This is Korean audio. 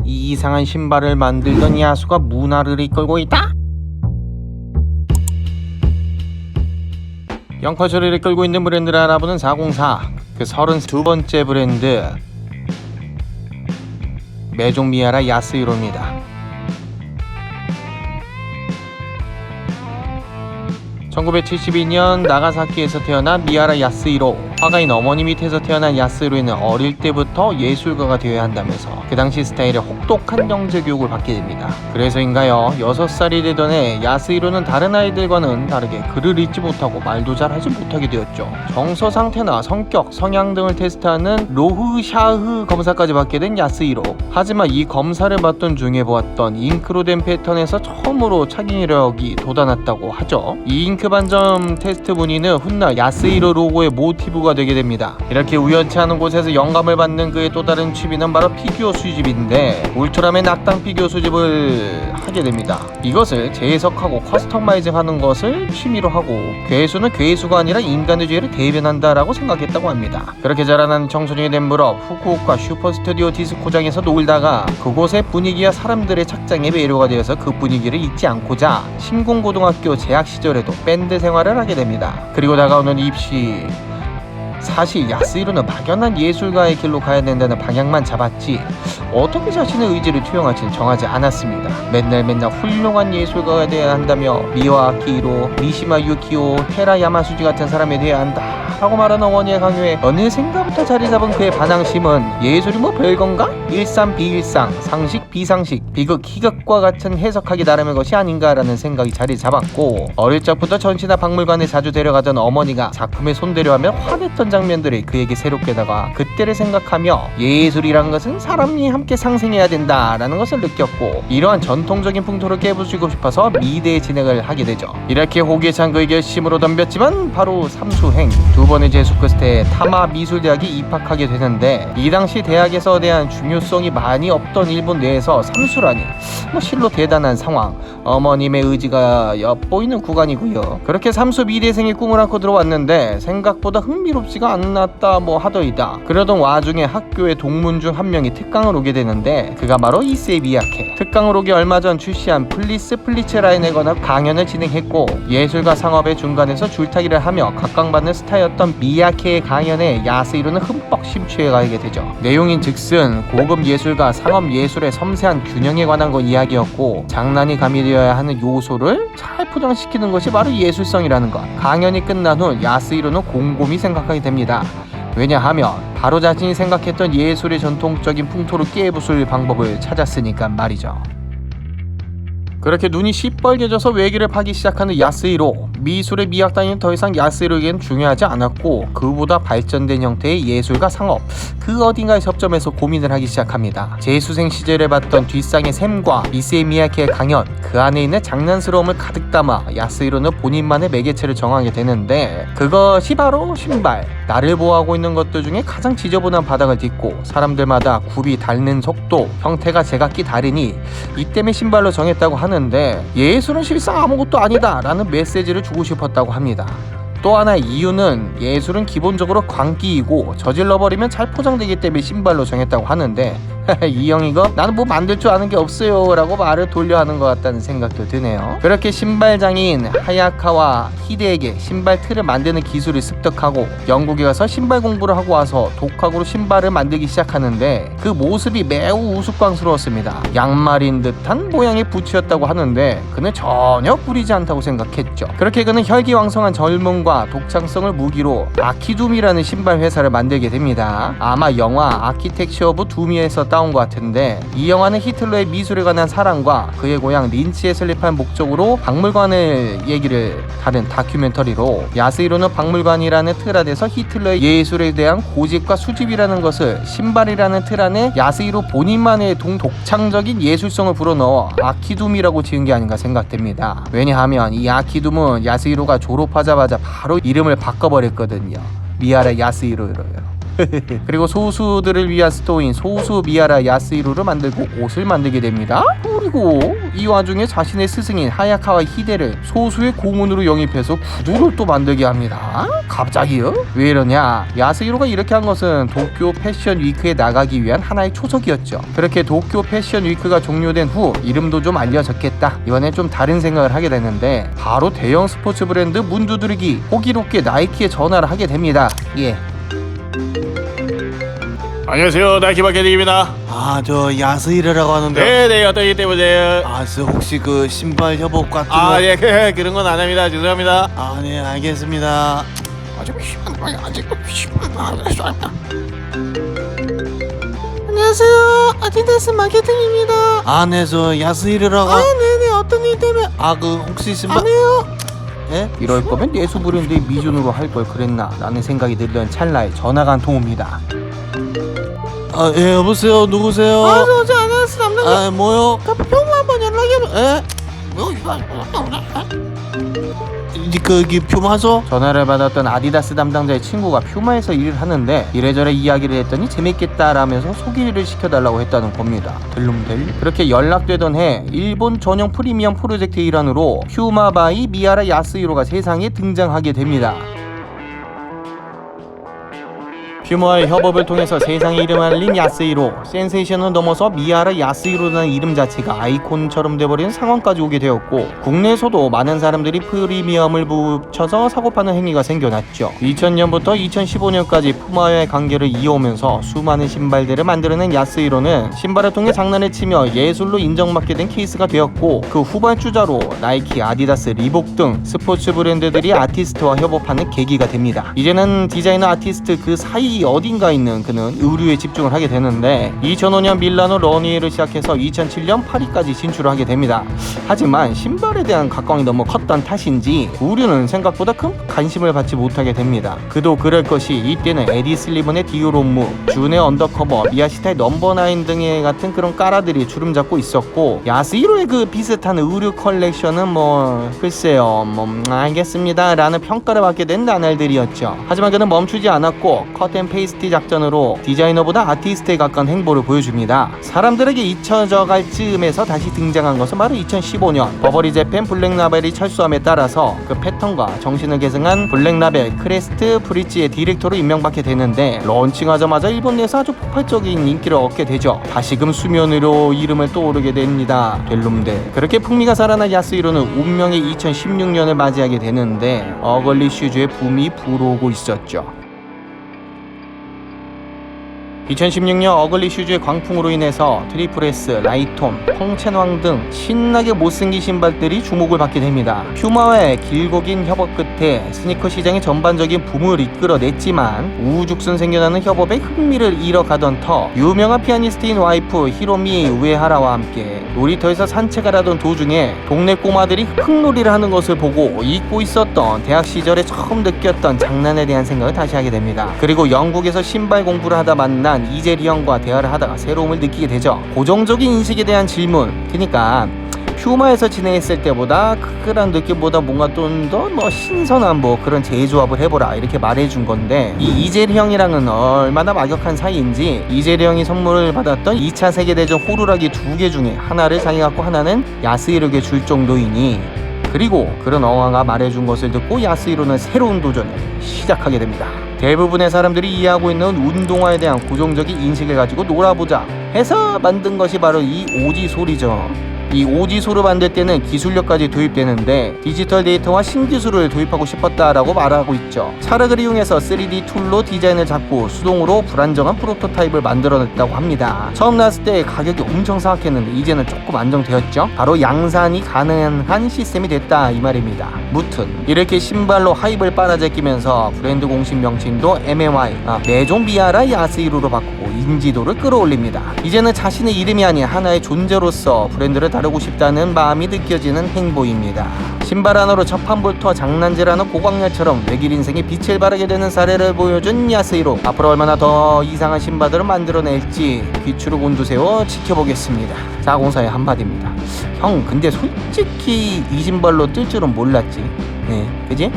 이 이상한 신발을 만들던 야수가 문화를 이끌고 있다? 영퍼즈를 이끌고 있는 브랜드를 알아보는 404. 그 32번째 브랜드, 메종 미야라 야스히로입니다. 1972년 나가사키에서 태어난 미야라 야스히로. 화가인 어머니 밑에서 태어난 야스히로는 어릴 때부터 예술가가 되어야 한다면서 그 당시 스타일의 혹독한 영재 교육을 받게 됩니다. 그래서인가요, 6살이 되던 해 야스히로는 다른 아이들과는 다르게 글을 읽지 못하고 말도 잘 하지 못하게 되었죠. 정서 상태나 성격, 성향 등을 테스트하는 로흐샤흐 검사까지 받게 된 야스히로. 하지만 이 검사를 받던 중에 보았던 잉크로 된 패턴에서 처음으로 착용력이 돋아났다고 하죠. 이 잉크 반점 테스트 문의는 훗날 야스히로 로고의 모티브가 되게 됩니다. 이렇게 우연치 않은 곳에서 영감을 받는 그의 또 다른 취미는 바로 피규어 수집인데, 울트라맨 악당 피규어 수집을 하게 됩니다. 이것을 재해석하고 커스터마이징하는 것을 취미로 하고, 괴수는 괴수가 아니라 인간의 죄를 대변한다라고 생각했다고 합니다. 그렇게 자라난 청소년이 된 무렵 후쿠오카 슈퍼스튜디오 디스코장에서 놀다가 그곳의 분위기와 사람들의 착장에 매료가 되어서 그 분위기를 잊지 않고자 신공고등학교 재학 시절에도 밴드 생활을 하게 됩니다. 그리고 다가오는 입시. 사실 야스히로는 막연한 예술가의 길로 가야 된다는 방향만 잡았지 어떻게 자신의 의지를 투영할지는 정하지 않았습니다. 맨날 훌륭한 예술가가 되어야 한다며 미와 아키히로, 미시마 유키오, 테라 야마수지 같은 사람이 되어야 한다 라고 말하는 어머니의 강요에 어느샌가부터 자리 잡은 그의 반항심은 예술이 뭐 별건가? 일상 비일상, 상식 비상식, 비극 희극과 같은 해석하기 나름의 것이 아닌가라는 생각이 자리 잡았고, 어릴 적부터 전시나 박물관에 자주 데려가던 어머니가 작품에 손대려 하면 화냈던 장면들이 그에게 새롭게 다가 그때를 생각하며 예술이란 것은 사람이 함께 상생해야 된다라는 것을 느꼈고, 이러한 전통적인 풍토를 깨부수고 싶어서 미대에 진학을 하게 되죠. 이렇게 호기에 찬 그의 결심으로 덤볐지만 바로 삼수행, 두 번의 재수 끝에 타마 미술대학에 입학하게 되는데, 이 당시 대학에서 대한 중요성이 많이 없던 일본 내에서 삼수라니 실로 대단한 상황, 어머님의 의지가 엿보이는 구간이고요. 그렇게 삼수 미대생의 꿈을 안고 들어왔는데 생각보다 흥미롭지가 않았다 하더이다. 그러던 와중에 학교의 동문 중 한 명이 특강을 오게 되는데, 그가 바로 이세이 미야케. 특강을 오기 얼마 전 출시한 플리스 플리츠라인에 관한 강연을 진행했고, 예술과 상업의 중간에서 줄타기를 하며 각광받는 스타였던 미야케의 강연에 야스히로는 흠뻑 심취해 가게 되죠. 내용인 즉슨 고급 예술과 상업 예술의 섬세한 균형에 관한 이야기였고, 장난이 가미되어야 하는 요소를 잘 포장시키는 것이 바로 예술성이라는 것. 강연이 끝난 후 야스히로는 곰곰이 생각하게 됩니다. 왜냐하면 바로 자신이 생각했던 예술의 전통적인 풍토를 깨부술 방법을 찾았으니까 말이죠. 그렇게 눈이 시뻘개져서 외기를 파기 시작하는 야스히로. 미술의 미학 단위는 더 이상 야스히로에겐 중요하지 않았고, 그보다 발전된 형태의 예술과 상업, 그 어딘가에 접점해서 고민을 하기 시작합니다. 재수생 시절에 봤던 뒷상의 샘과 이세이 미야케의 강연, 그 안에 있는 장난스러움을 가득 담아 야스히로는 본인만의 매개체를 정하게 되는데, 그것이 바로 신발. 나를 보호하고 있는 것들 중에 가장 지저분한 바닥을 딛고 사람들마다 굽이 닳는 속도, 형태가 제각기 다르니 이 때문에 신발로 정했다고 하는데, 예술은 실상 아무것도 아니다 라는 메시지를 주고 싶었다고 합니다. 또 하나의 이유는 예술은 기본적으로 광기이고 저질러버리면 잘 포장되기 때문에 신발로 정했다고 하는데, 이 형 이거 나는 뭐 만들 줄 아는 게 없어요 라고 말을 돌려 하는 것 같다는 생각도 드네요. 그렇게 신발 장인 하야카와 히데에게 신발 틀을 만드는 기술을 습득하고 영국에 가서 신발 공부를 하고 와서 독학으로 신발을 만들기 시작하는데, 그 모습이 매우 우스꽝스러웠습니다. 양말인 듯한 모양의 부츠였다고 하는데 그는 전혀 꾸리지 않다고 생각했죠. 그렇게 그는 혈기왕성한 젊음과 독창성을 무기로 아키둠이라는 신발 회사를 만들게 됩니다. 아마 영화 아키텍처 오브 둠에서 따온 것 같은데, 이 영화는 히틀러의 미술에 관한 사랑과 그의 고향 린츠에 설립한 목적으로 박물관을 얘기를 다룬 다큐멘터리로, 야스히로는 박물관이라는 틀 안에서 히틀러의 예술에 대한 고집과 수집이라는 것을 신발이라는 틀 안에 야스히로 본인만의 독창적인 예술성을 불어넣어 아키둠이라고 지은 게 아닌가 생각됩니다. 왜냐하면 이 아키둠은 야스히로가 졸업하자마자 바로 이름을 바꿔버렸거든요. 미야라 야스히로로요. 그리고 소수들을 위한 스토어인 소수 미하라 야스히로를 만들고 옷을 만들게 됩니다. 그리고 이 와중에 자신의 스승인 하야카와 히데를 소수의 고문으로 영입해서 구두를 또 만들게 합니다. 갑자기요? 왜 이러냐? 야스히로가 이렇게 한 것은 도쿄 패션 위크에 나가기 위한 하나의 초석이었죠. 그렇게 도쿄 패션 위크가 종료된 후 이름도 좀 알려졌겠다. 이번엔 좀 다른 생각을 하게 됐는데 바로 대형 스포츠 브랜드 문 두드리기 호기롭게 나이키에 전화를 하게 됩니다. 예. 안녕하세요, 나이키 마케팅입니다. 저 야스히로라고 하는데. 네네, 어떤 일 때문에? 저 혹시 그 신발 협업 같은 거? 예, 그런 건 안 합니다. 죄송합니다. 네, 알겠습니다. 안녕하세요. 아디다스 마케팅입니다. 네, 저 야스히로라고. 네네. 어떤 일 때문에? 그 혹시 신발? 아니에요. 예? 이럴 거면 예수 브랜드의 미준으로 할 걸 그랬나 라는 생각이 들던 찰나에 전화가 한 통 옵니다. 예, 여보세요. 누구세요? 저 어제 아디다스 담당 뭐요? 평소 한번 연락해봐. 거기 퓨마소? 전화를 받았던 아디다스 담당자의 친구가 퓨마에서 일을 하는데 이래저래 이야기를 했더니 재밌겠다라면서 소개를 시켜달라고 했다는 겁니다. 델lum델. 그렇게 연락되던 해 일본 전용 프리미엄 프로젝트 일환으로 퓨마 바이 미하라 야스히로가 세상에 등장하게 됩니다. 퓨마의 협업을 통해서 세상에 이름 알린 야스히로, 센세이션을 넘어서 미하라 야스히로라는 이름 자체가 아이콘처럼 돼버린 상황까지 오게 되었고 국내에서도 많은 사람들이 프리미엄을 붙여서 사고파는 행위가 생겨났죠. 2000년부터 2015년까지 퓨마와의 관계를 이어오면서 수많은 신발들을 만들어낸 야스히로는 신발을 통해 장난을 치며 예술로 인정받게 된 케이스가 되었고 그 후발주자로 나이키, 아디다스, 리복 등 스포츠 브랜드들이 아티스트와 협업하는 계기가 됩니다. 이제는 디자이너 아티스트 그 사이 어딘가 있는 그는 의류에 집중을 하게 되는데 2005년 밀라노 러니에를 시작해서 2007년 파리까지 진출을 하게 됩니다. 하지만 신발에 대한 각광이 너무 컸던 탓인지 의류는 생각보다 큰 관심을 받지 못하게 됩니다. 그도 그럴 것이 이때는 에디 슬리번의 디오롬무, 준의 언더커버, 미야시타의 넘버9 등의 같은 그런 까라들이 주름 잡고 있었고 야스히로의 그 비슷한 의류 컬렉션은 글쎄요 알겠습니다 라는 평가를 받게 된 나날들이었죠. 하지만 그는 멈추지 않았고 컷앤 페이스트 작전으로 디자이너보다 아티스트에 가까운 행보를 보여줍니다. 사람들에게 잊혀져 갈 즈음에서 다시 등장한 것은 바로 2015년 버버리 재팬 블랙라벨이 철수함에 따라서 그 패턴과 정신을 계승한 블랙라벨 크레스트 프리츠의 디렉터로 임명받게 되는데 런칭하자마자 일본 내에서 아주 폭발적인 인기를 얻게 되죠. 다시금 수면 위로 이름을 떠오르게 됩니다. 델lum델. 그렇게 풍미가 살아난 야스히로는 운명의 2016년을 맞이하게 되는데 어글리 슈즈의 붐이 불어오고 있었죠. 2016년 어글리 슈즈의 광풍으로 인해서 트리플S, 라이톤, 펑첸왕 등 신나게 못생긴 신발들이 주목을 받게 됩니다. 퓨마와의 길고 긴 협업 끝에 스니커 시장의 전반적인 붐을 이끌어냈지만 우후죽순 생겨나는 협업에 흥미를 잃어가던 터 유명한 피아니스트인 와이프 히로미 우에하라와 함께 놀이터에서 산책을 하던 도중에 동네 꼬마들이 흙놀이를 하는 것을 보고 잊고 있었던 대학 시절에 처음 느꼈던 장난에 대한 생각을 다시 하게 됩니다. 그리고 영국에서 신발 공부를 하다 만난 이재리 형과 대화를 하다가 새로움을 느끼게 되죠. 고정적인 인식에 대한 질문, 그러니까 퓨마에서 진행했을 때보다 그런 느낌보다 뭔가 좀 더 신선한 그런 재조합을 해보라 이렇게 말해준 건데 이 이재리 형이랑은 얼마나 막역한 사이인지 이재리 형이 선물을 받았던 2차 세계대전 호루라기 2개 중에 하나를 자기 갖고 하나는 야스히로에게 줄 정도이니 그리고 그런 어항아 말해준 것을 듣고 야스히로는 새로운 도전을 시작하게 됩니다. 대부분의 사람들이 이해하고 있는 운동화에 대한 고정적인 인식을 가지고 놀아보자 해서 만든 것이 바로 이 오지솔이죠. 이 오지솔을 만들 때는 기술력까지 도입되는데 디지털 데이터와 신기술을 도입하고 싶었다라고 말하고 있죠. 차력을 이용해서 3D 툴로 디자인을 잡고 수동으로 불안정한 프로토타입을 만들어냈다고 합니다. 처음 나왔을 때 가격이 엄청 싸했는데 이제는 조금 안정되었죠. 바로 양산이 가능한 시스템이 됐다 이 말입니다. 무튼 이렇게 신발로 하입을 빨아제끼면서 브랜드 공식 명칭도 MMY 메종 미하라 야스히로로 바꾸고 인지도를 끌어올립니다. 이제는 자신의 이름이 아닌 하나의 존재로서 브랜드를 다루고 싶다는 마음이 느껴지는 행보입니다. 신발 하나로 첫 판부터 장난질하는 고광렬처럼 외길 인생에 빛을 발하게 되는 사례를 보여준 야스히로. 앞으로 얼마나 더 이상한 신발들을 만들어낼지 귀추를 곤두세워 지켜보겠습니다. 자공사의 한마디입니다. 형 근데 솔직히 이 신발로 뜰 줄은 몰랐지. 네, 그지?